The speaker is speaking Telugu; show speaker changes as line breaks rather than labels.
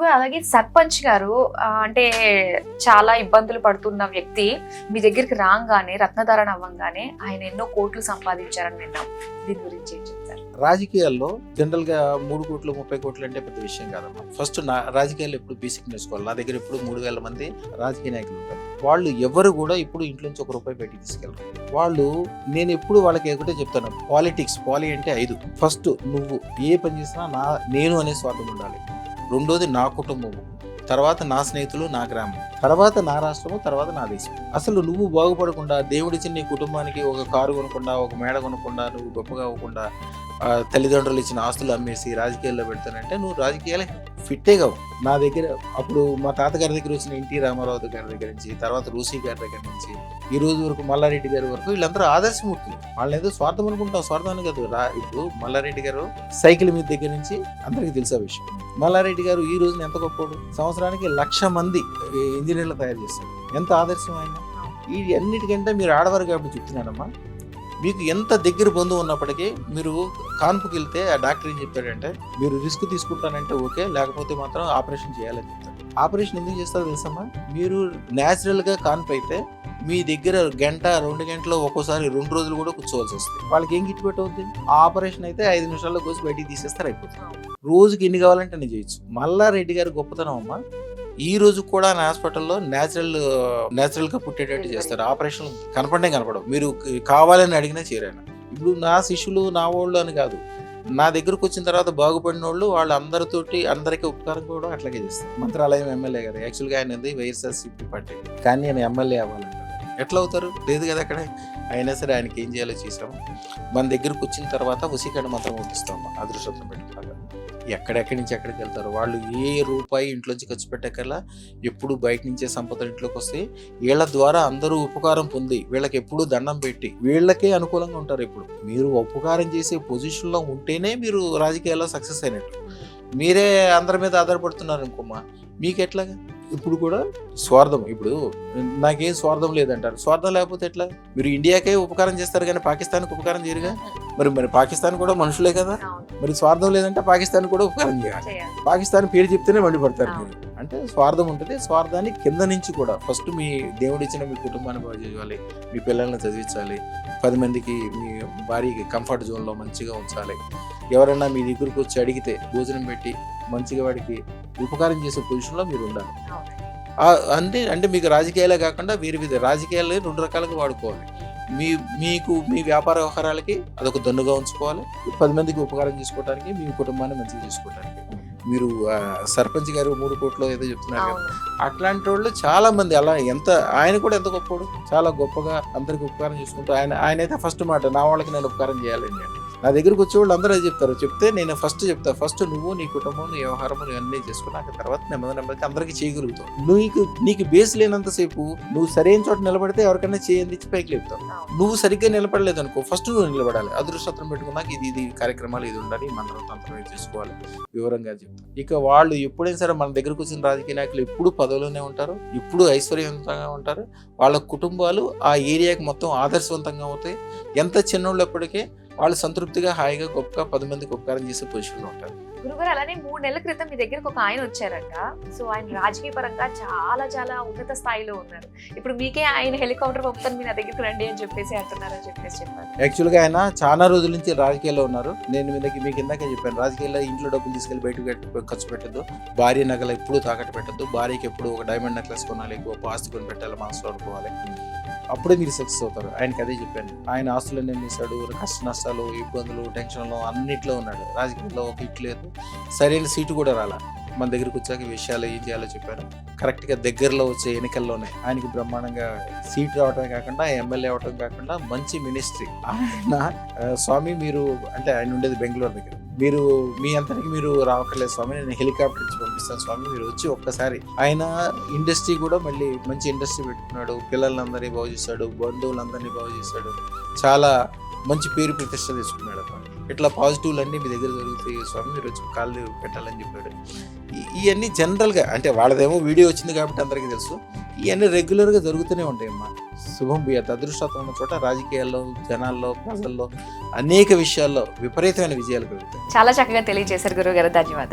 గురుగారు అలాగే సర్పంచ్ గారు అంటే చాలా ఇబ్బందులు పడుతున్న వ్యక్తి మీ దగ్గరికి రాగానే రత్నధారణ అవ్వంగానే ఆయన ఎన్నో కోట్లు సంపాదించారని విన్నాం. దీని గురించి ఏం చెప్తారు?
రాజకీయాల్లో జనరల్ గా 3 కోట్లు 30 కోట్లు అంటే పెద్ద విషయం కాదమ్మా. ఫస్ట్ నా రాజకీయాల్లో ఎప్పుడు బేసిక్ నేర్చుకోవాలి. నా దగ్గర ఇప్పుడు 3000 మంది రాజకీయ నాయకులు ఉంటారు. వాళ్ళు ఎవరు కూడా ఇప్పుడు ఇంట్లో నుంచి ₹1 బయటికి తీసుకెళ్ళరు. వాళ్ళు నేను ఎప్పుడు వాళ్ళకి ఒకటే చెప్తాను, పాలిటిక్స్ అంటే 5. ఫస్ట్ నువ్వు ఏ పని చేసినా నేను అనే స్వార్థం ఉండాలి. రెండోది నా కుటుంబము, తర్వాత నా స్నేహితులు, నా గ్రామం, తర్వాత నా రాష్ట్రము, తర్వాత నా దేశం. అసలు నువ్వు బాగుపడకుండా దేవుడిచ్చిన నీ కుటుంబానికి ఒక కారు కొనకుండా, ఒక మేడ కొనకుండా, నువ్వు గొప్పగా అవ్వకుండా, తల్లిదండ్రులు ఇచ్చిన ఆస్తులు అమ్మేసి రాజకీయాల్లో పెడతానంటే నువ్వు రాజకీయాలే ఫిట్టే కావు. నా దగ్గర అప్పుడు మా తాతగారి దగ్గర వచ్చిన ఎన్టీ రామారావు గారి దగ్గర నుంచి, తర్వాత రూసీ గారి దగ్గర నుంచి, ఈ రోజు వరకు మల్లారెడ్డి గారి వరకు వీళ్ళందరూ ఆదర్శమూర్తులు. వాళ్ళని ఏదో స్వార్థం అనుకుంటాం, స్వార్థాన్ని కాదు. ఇప్పుడు మల్లారెడ్డి గారు సైకిల్ మీద దగ్గర నుంచి అందరికీ తెలిసే విషయం. మల్లారెడ్డి గారు ఈ రోజున ఎంత గొప్పడు, సంవత్సరానికి 1,00,000 మంది ఇంజనీర్లు తయారు చేస్తారు. ఎంత ఆదర్శం ఆయన. ఈ అన్నిటికంటే మీరు ఆడవారు కాబట్టి చెప్తున్నానమ్మా, మీకు ఎంత దగ్గర బంధువు ఉన్నప్పటికీ మీరు కాన్పుకి వెళ్తే ఆ డాక్టర్ ఏం చెప్తాడంటే, మీరు రిస్క్ తీసుకుంటానంటే ఓకే, లేకపోతే మాత్రం ఆపరేషన్ చేయాలని చెప్తాడు. ఆపరేషన్ ఎందుకు చేస్తారో తెలుసమ్మా, మీరు న్యాచురల్గా కాన్పు అయితే మీ దగ్గర 1-2 గంటలు, ఒక్కోసారి 2 రోజులు కూడా కూర్చోవాల్సి వస్తుంది. వాళ్ళకి ఏం గిట్టుబెట్ట అవుతుంది? ఆ ఆపరేషన్ అయితే 5 నిమిషాల్లో కోసి బయటికి తీసేస్తారు, అయిపోతుంది. రోజుకి ఎన్ని కావాలంటే అన్ని చేయొచ్చు. మల్లారెడ్డి గారి గొప్పతనం అమ్మా, ఈ రోజు కూడా నా హాస్పిటల్లో న్యాచురల్ గా పుట్టేటట్టు చేస్తారు. ఆపరేషన్ కనపడవు, మీరు కావాలని అడిగినా చేరాను. ఇప్పుడు నా శిష్యులు నా వాళ్ళు అని కాదు, నా దగ్గరకు వచ్చిన తర్వాత బాగుపడిన వాళ్ళు అందరికీ ఉపకారం కూడా అట్లాగే చేస్తారు. మంత్రాలయం ఎమ్మెల్యే గారు యాక్చువల్గా ఆయన వైఎస్ఆర్సీపీ పార్టీ, కానీ ఆయన ఎమ్మెల్యే అవ్వాలంటారు. ఎట్లా అవుతారు? లేదు కదా అక్కడ. అయినా సరే ఆయనకి ఏం చేయాలో చేసాము. మన దగ్గరకు వచ్చిన తర్వాత వశీకరణ మంత్రం పంపిస్తాము, అదృష్టం పెట్టుకున్నాక. ఎక్కడెక్కడి నుంచి ఎక్కడికి వెళ్తారు వాళ్ళు, ఏ రూపాయి ఇంట్లోంచి ఖర్చు పెట్టకల్లా ఎప్పుడు బయట నుంచే సంపద ఇంట్లోకి వస్తే వీళ్ళ ద్వారా అందరూ ఉపకారం పొంది వీళ్ళకి ఎప్పుడు దండం పెట్టి వీళ్ళకే అనుకూలంగా ఉంటారు. ఇప్పుడు మీరు ఉపకారం చేసే పొజిషన్లో ఉంటేనే మీరు రాజకీయాల్లో సక్సెస్ అయినట్టు. మీరే అందరి మీద ఆధారపడుతున్నారు అనుకోమ్మా, మీకు ఎట్లాగా? ఇప్పుడు కూడా స్వార్థం, ఇప్పుడు నాకేం స్వార్థం లేదంటారు. స్వార్థం లేకపోతే ఎట్లా? మీరు ఇండియాకే ఉపకారం చేస్తారు కానీ పాకిస్తాన్కి ఉపకారం చేయరుగా. మరి పాకిస్తాన్ కూడా మనుషులే కదా. మరి స్వార్థం లేదంటే పాకిస్తాన్ కూడా ఉపకారం చేయాలి. పాకిస్తాన్ పేరు చెప్తేనే మండిపడతారు మీరు. అంటే స్వార్థం ఉంటుంది. స్వార్థాన్ని కింద నుంచి కూడా ఫస్ట్ మీ దేవుడిచ్చిన మీ కుటుంబాన్ని బాగు చేయాలి, మీ పిల్లల్ని చదివించాలి, 10 మందికి మీ భార్యకి కంఫర్ట్ జోన్లో మంచిగా ఉంచాలి. ఎవరైనా మీ దగ్గరకు వచ్చి అడిగితే భోజనం పెట్టి మంచిగా వాడికి ఉపకారం చేసే పొజిషన్లో మీరు ఉండాలి. అంటే మీకు రాజకీయాలే కాకుండా వేరే రాజకీయాలు 2 రకాలుగా వాడుకోవాలి. మీ వ్యాపార వ్యవహారాలకి అదొక దన్నుగా ఉంచుకోవాలి, 10 మందికి ఉపకారం చేసుకోవడానికి, మీ కుటుంబాన్ని మంచిగా చేసుకోవడానికి. మీరు సర్పంచ్ గారు 3 కోట్లు ఏదో చెప్తున్నారు కదా, అట్లాంటి వాళ్ళు చాలా మంది. అలా ఆయన కూడా ఎంత గొప్పడు, చాలా గొప్పగా అందరికి ఉపకారం చేసుకుంటూ ఆయన అయితే ఫస్ట్ మాట, నా వాళ్ళకి నేను ఉపకారం చేయాలండి. నా దగ్గరకు వచ్చేవాళ్ళు అందరూ అది చెప్తారు. చెప్తే నేను ఫస్ట్ నువ్వు నీ కుటుంబం నీ వ్యవహారం అన్నీ చేసుకున్నాక తర్వాత నెమ్మదికి అందరికీ చేయగలుగుతావు. నీకు బేస్ లేనంతసేపు నువ్వు సరైన చోట నిలబడితే ఎవరికైనా చేయందించి పైకి లేపుతావు. నువ్వు సరిగ్గా నిలబడలేదు అనుకో, ఫస్ట్ నువ్వు నిలబడాలి. అదృష్టం పెట్టుకున్నాక ఇది కార్యక్రమాలు ఇది ఉండాలి, మంత్రం తంత్రం చేసుకోవాలి, వివరంగా చెప్తాను. ఇక వాళ్ళు ఎప్పుడైనా సరే మన దగ్గరకు వచ్చిన రాజకీయ నాయకులు ఎప్పుడు పదవిలోనే ఉంటారు, ఎప్పుడు ఐశ్వర్యవంతంగా ఉంటారు. వాళ్ళ కుటుంబాలు ఆ ఏరియాకి మొత్తం ఆదర్శవంతంగా అవుతాయి. ఎంత చిన్నోళ్ళు ఎప్పటికీ వాళ్ళు సంతృప్తిగా హాయిగా గొప్పగా 10 మందికి ఉపకారం చేసే పొజిషన్లో ఉంటారు.
గురుగారు అలానే 3 నెలల క్రితం మీ దగ్గరకు ఒక ఆయన వచ్చారంట. సో ఆయన రాజకీయ పరంగా చాలా చాలా ఉన్నత స్థాయిలో ఉన్నారు. ఇప్పుడు మీకే ఆయన హెలికాప్టర్ పంపుతాను మీ నా దగ్గరకు రండి అని చెప్పేసి అంటున్నారని చెప్పారు.
యాక్చువల్గా ఆయన చాలా రోజుల నుంచి రాజకీయాల్లో ఉన్నారు. నేను మీకు ఇందాకే చెప్పాను, రాజకీయాల్లో ఇంట్లో డబ్బులు తీసుకెళ్లి బయటకు ఖర్చు పెట్టద్దు, భార్య నగలు ఎప్పుడు తాకట్టు పెట్టద్దు, భార్యకి ఎప్పుడు ఒక డైమండ్ నెక్లెస్ కొనాలి, గొప్ప ఆస్తి కొని పెట్టాలి, మనసులో అనుకోవాలి, అప్పుడే మీరు సక్సెస్ అవుతారు. ఆయనకి అదే చెప్పాను. ఆయన ఆస్తులన్నీ అమ్మేశాడు, కష్ట నష్టాలు, ఇబ్బందులు, టెన్షన్లు అన్నిట్లో ఉన్నాడు. రాజకీయాల్లో ఒక ఇటు లేదు, సరైన సీటు కూడా రాలా. మన దగ్గరికి వచ్చాక విషయాలు ఏం చేయాలో చెప్పాను. కరెక్ట్గా దగ్గరలో వచ్చే ఎన్నికల్లోనే ఆయనకి బ్రహ్మాండంగా సీట్ రావటమే కాకుండా ఎమ్మెల్యే అవటం కాకుండా మంచి మినిస్ట్రీ. ఆయన స్వామి మీరు అంటే ఆయన ఉండేది బెంగళూరు దగ్గర, మీ అంతటికి మీరు రావట్లేదు స్వామి, నేను హెలికాప్టర్ ఇచ్చి పంపిస్తాను స్వామి, మీరు వచ్చి ఒక్కసారి. ఆయన ఇండస్ట్రీ కూడా మళ్ళీ మంచి ఇండస్ట్రీ పెట్టుకున్నాడు, పిల్లలందరినీ బాగు చేశాడు, బంధువులందరినీ బాగు చేశాడు, చాలా మంచి పేరు ప్రతిష్ట తీసుకున్నాడు. ఇట్లా పాజిటివ్లు అన్నీ మీ దగ్గర జరుగుతాయి స్వామి, మీరు వచ్చి కాళ్ళు పెట్టాలని చెప్పాడు. ఇవన్నీ జనరల్గా అంటే వాళ్ళదేమో వీడియో వచ్చింది కాబట్టి అందరికీ తెలుసు, ఇవన్నీ రెగ్యులర్గా జరుగుతూనే ఉంటాయమ్మా. శుభం భూయాత్. అదృష్టం ఉన్న చోట రాజకీయాల్లో, జనాల్లో, ప్రజల్లో అనేక విషయాల్లో విపరీతమైన విజయాలు కలుగుతాయి.
చాలా చక్కగా తెలియజేశారు గురువు గారు, ధన్యవాదాలు.